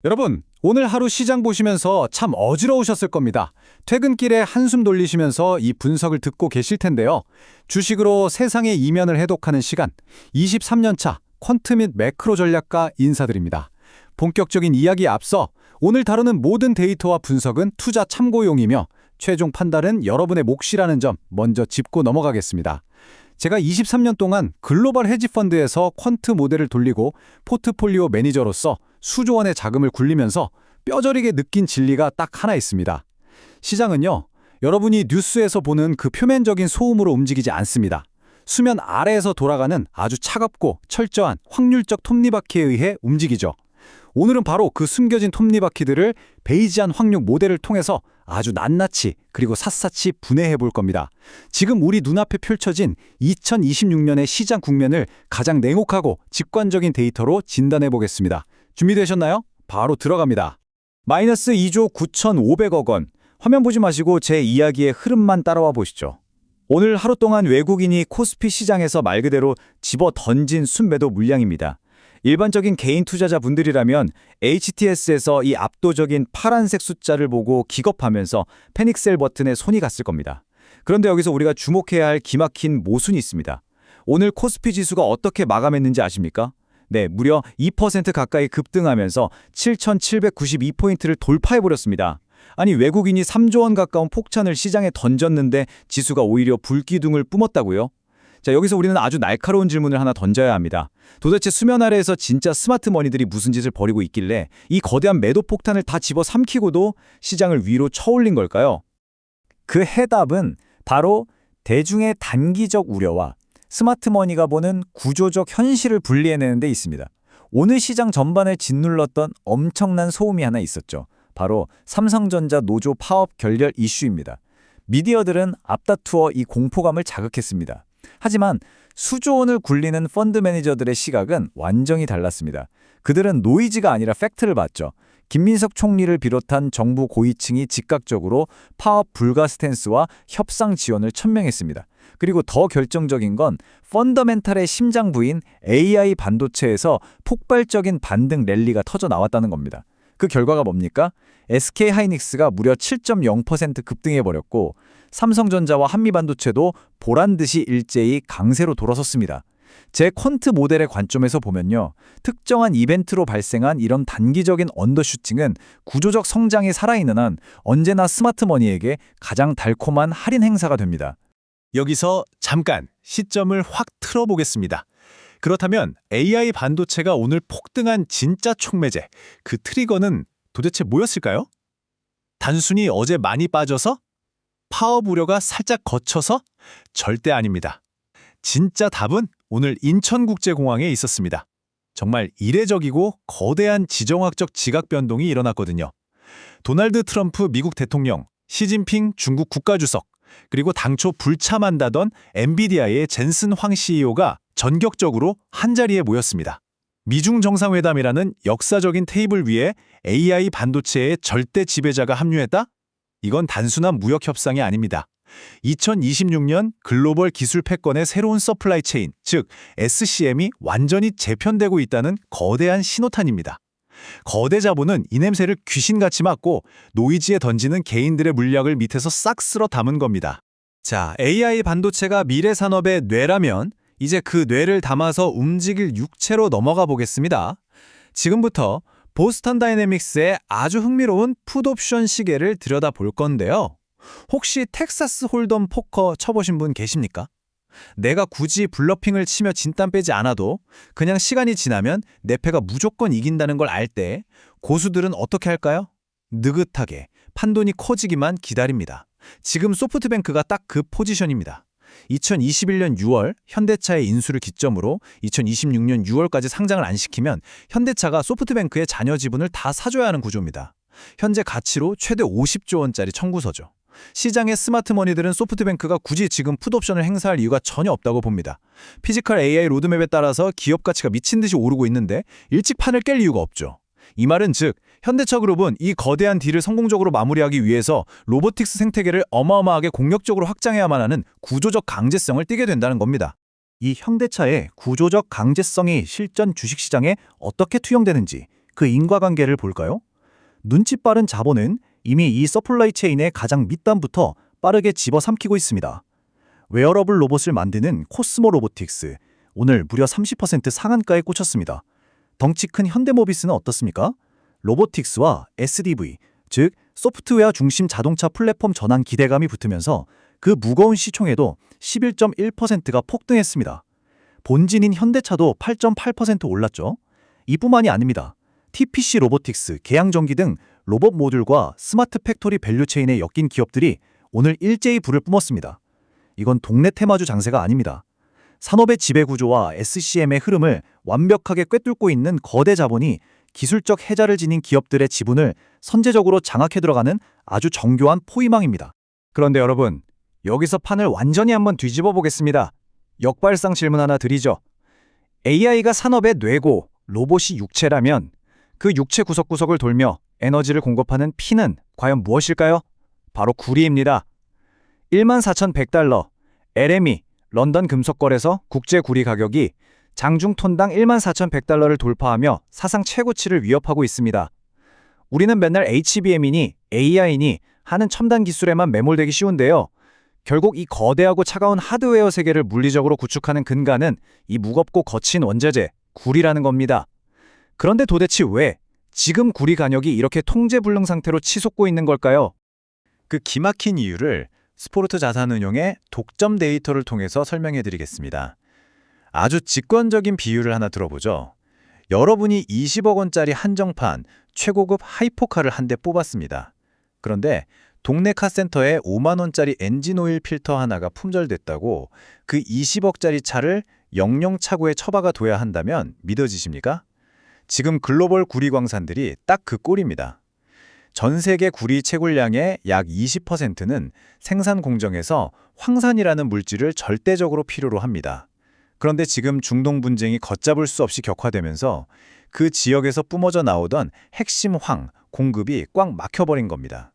여러분, 오늘 하루 시장 보시면서 참 어지러우셨을 겁니다. 퇴근길에 한숨 돌리시면서 이 분석을 듣고 계실 텐데요. 주식으로 세상의 이면을 해독하는 시간, 23년 차 퀀트 및 매크로 전략가 인사드립니다. 본격적인 이야기에 앞서 오늘 다루는 모든 데이터와 분석은 투자 참고용이며 최종 판단은 여러분의 몫이라는 점 먼저 짚고 넘어가겠습니다. 제가 23년 동안 글로벌 헤지펀드에서 퀀트 모델을 돌리고 포트폴리오 매니저로서 수조 원의 자금을 굴리면서 뼈저리게 느낀 진리가 딱 하나 있습니다. 시장은요, 여러분이 뉴스에서 보는 그 표면적인 소음으로 움직이지 않습니다. 수면 아래에서 돌아가는 아주 차갑고 철저한 확률적 톱니바퀴에 의해 움직이죠. 오늘은 바로 그 숨겨진 톱니바퀴들을 베이지안 확률 모델을 통해서 아주 낱낱이 그리고 샅샅이 분해해 볼 겁니다. 지금 우리 눈앞에 펼쳐진 2026년의 시장 국면을 가장 냉혹하고 직관적인 데이터로 진단해 보겠습니다. 준비되셨나요? 바로 들어갑니다. 마이너스 2조 9,500억 원. 화면 보지 마시고 제 이야기의 흐름만 따라와 보시죠. 오늘 하루 동안 외국인이 코스피 시장에서 말 그대로 집어 던진 순매도 물량입니다. 일반적인 개인 투자자분들이라면 HTS에서 이 압도적인 파란색 숫자를 보고 기겁하면서 패닉셀 버튼에 손이 갔을 겁니다. 그런데 여기서 우리가 주목해야 할 기막힌 모순이 있습니다. 오늘 코스피 지수가 어떻게 마감했는지 아십니까? 네, 무려 2% 가까이 급등하면서 7,792포인트를 돌파해버렸습니다. 아니, 외국인이 3조 원 가까운 폭탄을 시장에 던졌는데 지수가 오히려 불기둥을 뿜었다고요? 자, 여기서 우리는 아주 날카로운 질문을 하나 던져야 합니다. 도대체 수면 아래에서 진짜 스마트 머니들이 무슨 짓을 벌이고 있길래 이 거대한 매도 폭탄을 다 집어삼키고도 시장을 위로 쳐올린 걸까요? 그 해답은 바로 대중의 단기적 우려와 스마트 머니가 보는 구조적 현실을 분리해내는 데 있습니다. 오늘 시장 전반을 짓눌렀던 엄청난 소음이 하나 있었죠. 바로 삼성전자 노조 파업 결렬 이슈입니다. 미디어들은 앞다투어 이 공포감을 자극했습니다. 하지만 수조 원을 굴리는 펀드 매니저들의 시각은 완전히 달랐습니다. 그들은 노이즈가 아니라 팩트를 봤죠. 김민석 총리를 비롯한 정부 고위층이 즉각적으로 파업 불가 스탠스와 협상 지원을 천명했습니다. 그리고 더 결정적인 건 펀더멘탈의 심장 부인 AI 반도체에서 폭발적인 반등 랠리가 터져 나왔다는 겁니다. 그 결과가 뭡니까? SK하이닉스가 무려 7.0% 급등해버렸고 삼성전자와 한미반도체도 보란듯이 일제히 강세로 돌아섰습니다. 제 퀀트 모델의 관점에서 보면요, 특정한 이벤트로 발생한 이런 단기적인 언더슈팅은 구조적 성장이 살아있는 한 언제나 스마트머니에게 가장 달콤한 할인 행사가 됩니다. 여기서 잠깐 시점을 확 틀어보겠습니다. 그렇다면 AI 반도체가 오늘 폭등한 진짜 촉매제, 그 트리거는 도대체 뭐였을까요? 단순히 어제 많이 빠져서? 파업 우려가 살짝 거쳐서? 절대 아닙니다. 진짜 답은 오늘 인천국제공항에 있었습니다. 정말 이례적이고 거대한 지정학적 지각 변동이 일어났거든요. 도널드 트럼프 미국 대통령, 시진핑 중국 국가주석, 그리고 당초 불참한다던 엔비디아의 젠슨 황 CEO가 전격적으로 한자리에 모였습니다. 미중 정상회담이라는 역사적인 테이블 위에 AI 반도체의 절대 지배자가 합류했다? 이건 단순한 무역 협상이 아닙니다. 2026년 글로벌 기술 패권의 새로운 서플라이 체인, 즉 SCM이 완전히 재편되고 있다는 거대한 신호탄입니다. 거대 자본은 이 냄새를 귀신같이 맡고 노이즈에 던지는 개인들의 물약을 밑에서 싹 쓸어 담은 겁니다. 자, AI 반도체가 미래 산업의 뇌라면 이제 그 뇌를 담아서 움직일 육체로 넘어가 보겠습니다. 지금부터 보스턴 다이내믹스의 아주 흥미로운 풋옵션 시계를 들여다볼 건데요. 혹시 텍사스 홀덤 포커 쳐보신 분 계십니까? 내가 굳이 블러핑을 치며 진땀 빼지 않아도 그냥 시간이 지나면 내 패가 무조건 이긴다는 걸 알 때 고수들은 어떻게 할까요? 느긋하게 판돈이 커지기만 기다립니다. 지금 소프트뱅크가 딱 그 포지션입니다. 2021년 6월 현대차의 인수를 기점으로 2026년 6월까지 상장을 안 시키면 현대차가 소프트뱅크의 잔여 지분을 다 사줘야 하는 구조입니다. 현재 가치로 최대 50조 원짜리 청구서죠. 시장의 스마트머니들은 소프트뱅크가 굳이 지금 풋옵션을 행사할 이유가 전혀 없다고 봅니다. 피지컬 AI 로드맵에 따라서 기업 가치가 미친 듯이 오르고 있는데 일찍 판을 깰 이유가 없죠. 이 말은 즉 현대차 그룹은 이 거대한 딜을 성공적으로 마무리하기 위해서 로보틱스 생태계를 어마어마하게 공격적으로 확장해야만 하는 구조적 강제성을 띠게 된다는 겁니다. 이 현대차의 구조적 강제성이 실전 주식시장에 어떻게 투영되는지, 그 인과관계를 볼까요? 눈치 빠른 자본은 이미 이 서플라이 체인의 가장 밑단부터 빠르게 집어삼키고 있습니다. 웨어러블 로봇을 만드는 코스모 로보틱스, 오늘 무려 30% 상한가에 꽂혔습니다. 덩치 큰 현대모비스는 어떻습니까? 로보틱스와 SDV, 즉 소프트웨어 중심 자동차 플랫폼 전환 기대감이 붙으면서 그 무거운 시총에도 11.1%가 폭등했습니다. 본진인 현대차도 8.8% 올랐죠. 이뿐만이 아닙니다. TPC 로보틱스, 계양전기 등 로봇 모듈과 스마트 팩토리 밸류체인에 엮인 기업들이 오늘 일제히 불을 뿜었습니다. 이건 동네 테마주 장세가 아닙니다. 산업의 지배구조와 SCM의 흐름을 완벽하게 꿰뚫고 있는 거대 자본이 기술적 해자를 지닌 기업들의 지분을 선제적으로 장악해 들어가는 아주 정교한 포위망입니다. 그런데 여러분, 여기서 판을 완전히 한번 뒤집어 보겠습니다. 역발상 질문 하나 드리죠. AI가 산업의 뇌고 로봇이 육체라면 그 육체 구석구석을 돌며 에너지를 공급하는 피는 과연 무엇일까요? 바로 구리입니다. 14,100달러, LME, 런던 금속거래소 국제 구리 가격이 장중 톤당 14,100달러를 돌파하며 사상 최고치를 위협하고 있습니다. 우리는 맨날 HBM이니 AI니 하는 첨단 기술에만 매몰되기 쉬운데요. 결국 이 거대하고 차가운 하드웨어 세계를 물리적으로 구축하는 근간은 이 무겁고 거친 원자재, 구리라는 겁니다. 그런데 도대체 왜 지금 구리 간역이 이렇게 통제불능 상태로 치솟고 있는 걸까요? 그 기막힌 이유를 스포르트 자산운용의 독점 데이터를 통해서 설명해 드리겠습니다. 아주 직관적인 비유를 하나 들어보죠. 여러분이 20억 원짜리 한정판 최고급 하이포카를 한 대 뽑았습니다. 그런데 동네 카센터에 5만 원짜리 엔진오일 필터 하나가 품절됐다고 그 20억짜리 차를 영영 차고에 처박아 둬야 한다면 믿어지십니까? 지금 글로벌 구리 광산들이 딱 그 꼴입니다. 전 세계 구리 채굴량의 약 20%는 생산 공정에서 황산이라는 물질을 절대적으로 필요로 합니다. 그런데 지금 중동 분쟁이 걷잡을 수 없이 격화되면서 그 지역에서 뿜어져 나오던 핵심 황, 공급이 꽉 막혀버린 겁니다.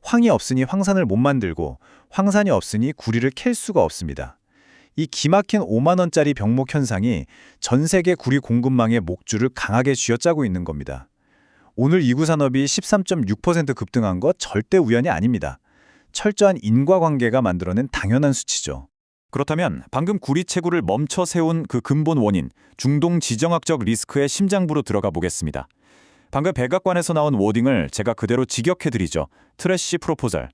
황이 없으니 황산을 못 만들고 황산이 없으니 구리를 캘 수가 없습니다. 이 기막힌 5만 원짜리 병목 현상이 전 세계 구리 공급망의 목줄을 강하게 쥐어짜고 있는 겁니다. 오늘 이구 산업이 13.6% 급등한 것 절대 우연이 아닙니다. 철저한 인과관계가 만들어낸 당연한 수치죠. 그렇다면 방금 구리 채굴을 멈춰 세운 그 근본 원인, 중동 지정학적 리스크의 심장부로 들어가 보겠습니다. 방금 백악관에서 나온 워딩을 제가 그대로 직역해드리죠. 트래시 프로포절.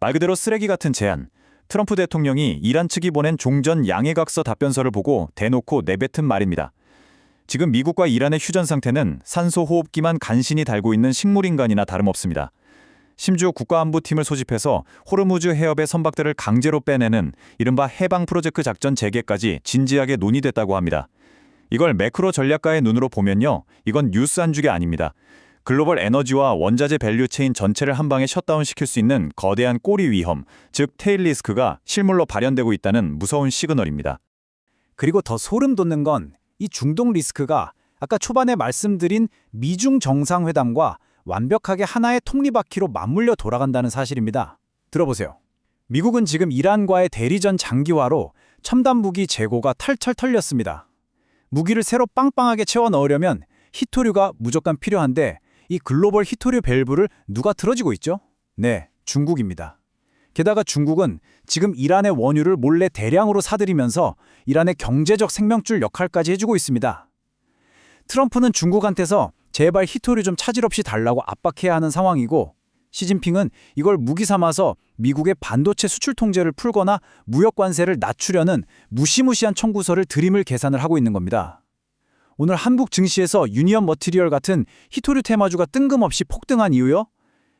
말 그대로 쓰레기 같은 제안. 트럼프 대통령이 이란 측이 보낸 종전 양해각서 답변서를 보고 대놓고 내뱉은 말입니다. 지금 미국과 이란의 휴전 상태는 산소호흡기만 간신히 달고 있는 식물인간이나 다름없습니다. 심지어 국가안보팀을 소집해서 호르무즈 해협의 선박들을 강제로 빼내는 이른바 해방 프로젝트 작전 재개까지 진지하게 논의됐다고 합니다. 이걸 매크로 전략가의 눈으로 보면요. 이건 뉴스 한죽이 아닙니다. 글로벌 에너지와 원자재 밸류체인 전체를 한 방에 셧다운시킬 수 있는 거대한 꼬리 위험, 즉 테일 리스크가 실물로 발현되고 있다는 무서운 시그널입니다. 그리고 더 소름 돋는 건 이 중동 리스크가 아까 초반에 말씀드린 미중 정상회담과 완벽하게 하나의 톱니바퀴로 맞물려 돌아간다는 사실입니다. 들어보세요. 미국은 지금 이란과의 대리전 장기화로 첨단 무기 재고가 털털 털렸습니다. 무기를 새로 빵빵하게 채워 넣으려면 히토류가 무조건 필요한데 이 글로벌 히토류 밸브를 누가 틀어지고 있죠? 네, 중국입니다. 게다가 중국은 지금 이란의 원유를 몰래 대량으로 사들이면서 이란의 경제적 생명줄 역할까지 해주고 있습니다. 트럼프는 중국한테서 제발 히토류 좀 차질 없이 달라고 압박해야 하는 상황이고 시진핑은 이걸 무기 삼아서 미국의 반도체 수출 통제를 풀거나 무역 관세를 낮추려는 무시무시한 청구서를 들이밀 계산을 하고 있는 겁니다. 오늘 한국 증시에서 유니언 머티리얼 같은 히토류 테마주가 뜬금없이 폭등한 이유요?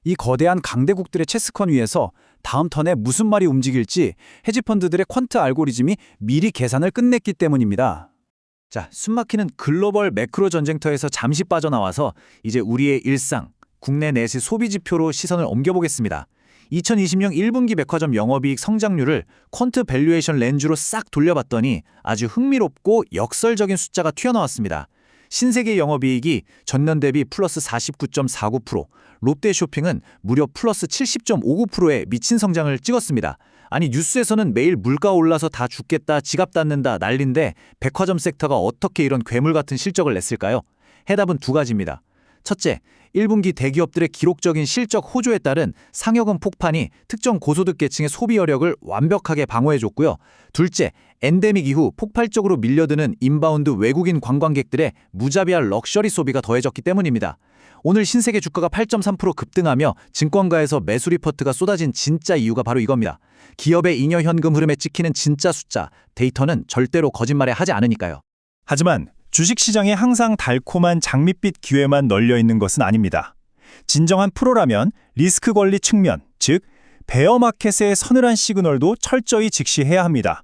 이 거대한 강대국들의 체스컨 위에서 다음 턴에 무슨 말이 움직일지 헤지펀드들의 퀀트 알고리즘이 미리 계산을 끝냈기 때문입니다. 자, 숨막히는 글로벌 매크로 전쟁터에서 잠시 빠져나와서 이제 우리의 일상, 국내 내시 소비 지표로 시선을 옮겨보겠습니다. 2020년 1분기 백화점 영업이익 성장률을 퀀트 밸류에이션 렌즈로 싹 돌려봤더니 아주 흥미롭고 역설적인 숫자가 튀어나왔습니다. 신세계 영업이익이 전년 대비 플러스 49.49%, 롯데쇼핑은 무려 플러스 70.59%의 미친 성장을 찍었습니다. 아니 뉴스에서는 매일 물가 올라서 다 죽겠다, 지갑 닫는다 난린데 백화점 섹터가 어떻게 이런 괴물 같은 실적을 냈을까요? 해답은 두 가지입니다. 첫째, 1분기 대기업들의 기록적인 실적 호조에 따른 상여금 폭판이 특정 고소득 계층의 소비 여력을 완벽하게 방어해줬고요. 둘째, 엔데믹 이후 폭발적으로 밀려드는 인바운드 외국인 관광객들의 무자비한 럭셔리 소비가 더해졌기 때문입니다. 오늘 신세계 주가가 8.3% 급등하며 증권가에서 매수 리포트가 쏟아진 진짜 이유가 바로 이겁니다. 기업의 잉여 현금 흐름에 찍히는 진짜 숫자, 데이터는 절대로 거짓말에 하지 않으니까요. 하지만 주식시장에 항상 달콤한 장밋빛 기회만 널려 있는 것은 아닙니다. 진정한 프로라면 리스크 관리 측면, 즉 베어마켓의 서늘한 시그널도 철저히 직시해야 합니다.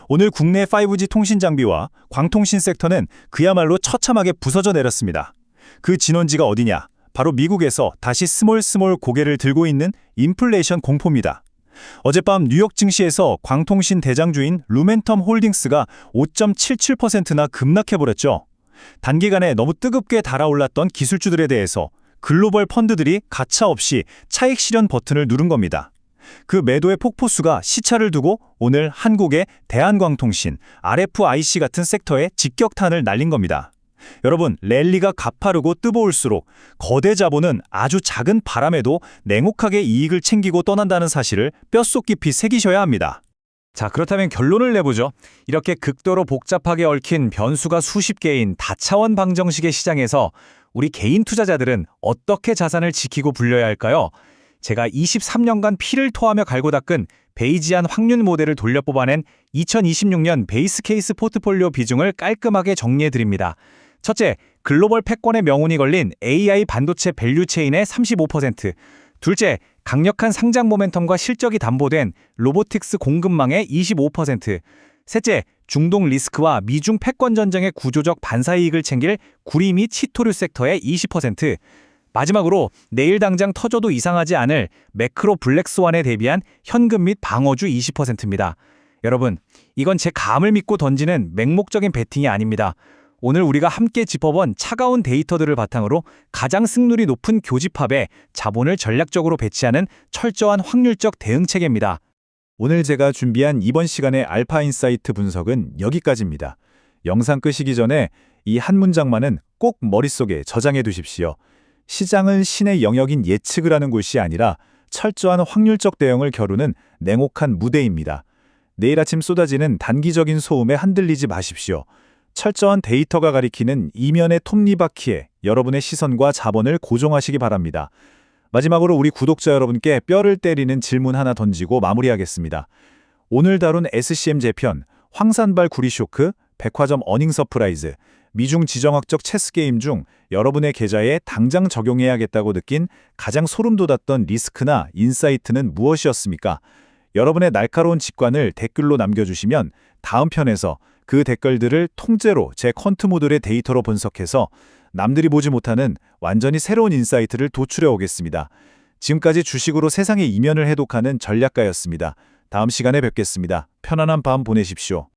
오늘 국내 5G 통신 장비와 광통신 섹터는 그야말로 처참하게 부서져 내렸습니다. 그 진원지가 어디냐? 바로 미국에서 다시 스몰 고개를 들고 있는 인플레이션 공포입니다. 어젯밤 뉴욕 증시에서 광통신 대장주인 루멘텀 홀딩스가 5.77%나 급락해버렸죠. 단기간에 너무 뜨겁게 달아올랐던 기술주들에 대해서 글로벌 펀드들이 가차없이 차익 실현 버튼을 누른 겁니다. 그 매도의 폭포수가 시차를 두고 오늘 한국의 대한광통신, RFIC 같은 섹터에 직격탄을 날린 겁니다. 여러분, 랠리가 가파르고 뜨거울수록 거대 자본은 아주 작은 바람에도 냉혹하게 이익을 챙기고 떠난다는 사실을 뼛속 깊이 새기셔야 합니다. 자, 그렇다면 결론을 내보죠. 이렇게 극도로 복잡하게 얽힌 변수가 수십 개인 다차원 방정식의 시장에서 우리 개인 투자자들은 어떻게 자산을 지키고 불려야 할까요? 제가 23년간 피를 토하며 갈고 닦은 베이지안 확률 모델을 돌려 뽑아낸 2026년 베이스 케이스 포트폴리오 비중을 깔끔하게 정리해드립니다. 첫째, 글로벌 패권의 명운이 걸린 AI 반도체 밸류 체인의 35%. 둘째, 강력한 상장 모멘텀과 실적이 담보된 로보틱스 공급망의 25%. 셋째, 중동 리스크와 미중 패권 전쟁의 구조적 반사이익을 챙길 구리 및 치토류 섹터의 20%. 마지막으로 내일 당장 터져도 이상하지 않을 매크로 블랙스완에 대비한 현금 및 방어주 20%입니다. 여러분, 이건 제 감을 믿고 던지는 맹목적인 베팅이 아닙니다. 오늘 우리가 함께 짚어본 차가운 데이터들을 바탕으로 가장 승률이 높은 교집합에 자본을 전략적으로 배치하는 철저한 확률적 대응 체계입니다. 오늘 제가 준비한 이번 시간의 알파 인사이트 분석은 여기까지입니다. 영상 끄시기 전에 이 한 문장만은 꼭 머릿속에 저장해 두십시오. 시장은 신의 영역인 예측을 하는 곳이 아니라 철저한 확률적 대응을 겨루는 냉혹한 무대입니다. 내일 아침 쏟아지는 단기적인 소음에 흔들리지 마십시오. 철저한 데이터가 가리키는 이면의 톱니바퀴에 여러분의 시선과 자본을 고정하시기 바랍니다. 마지막으로 우리 구독자 여러분께 뼈를 때리는 질문 하나 던지고 마무리하겠습니다. 오늘 다룬 SCM 재편, 황산발 구리 쇼크, 백화점 어닝 서프라이즈, 미중 지정학적 체스게임 중 여러분의 계좌에 당장 적용해야겠다고 느낀 가장 소름 돋았던 리스크나 인사이트는 무엇이었습니까? 여러분의 날카로운 직관을 댓글로 남겨주시면 다음 편에서 그 댓글들을 통째로 제 퀀트 모듈의 데이터로 분석해서 남들이 보지 못하는 완전히 새로운 인사이트를 도출해 오겠습니다. 지금까지 주식으로 세상의 이면을 해독하는 전략가였습니다. 다음 시간에 뵙겠습니다. 편안한 밤 보내십시오.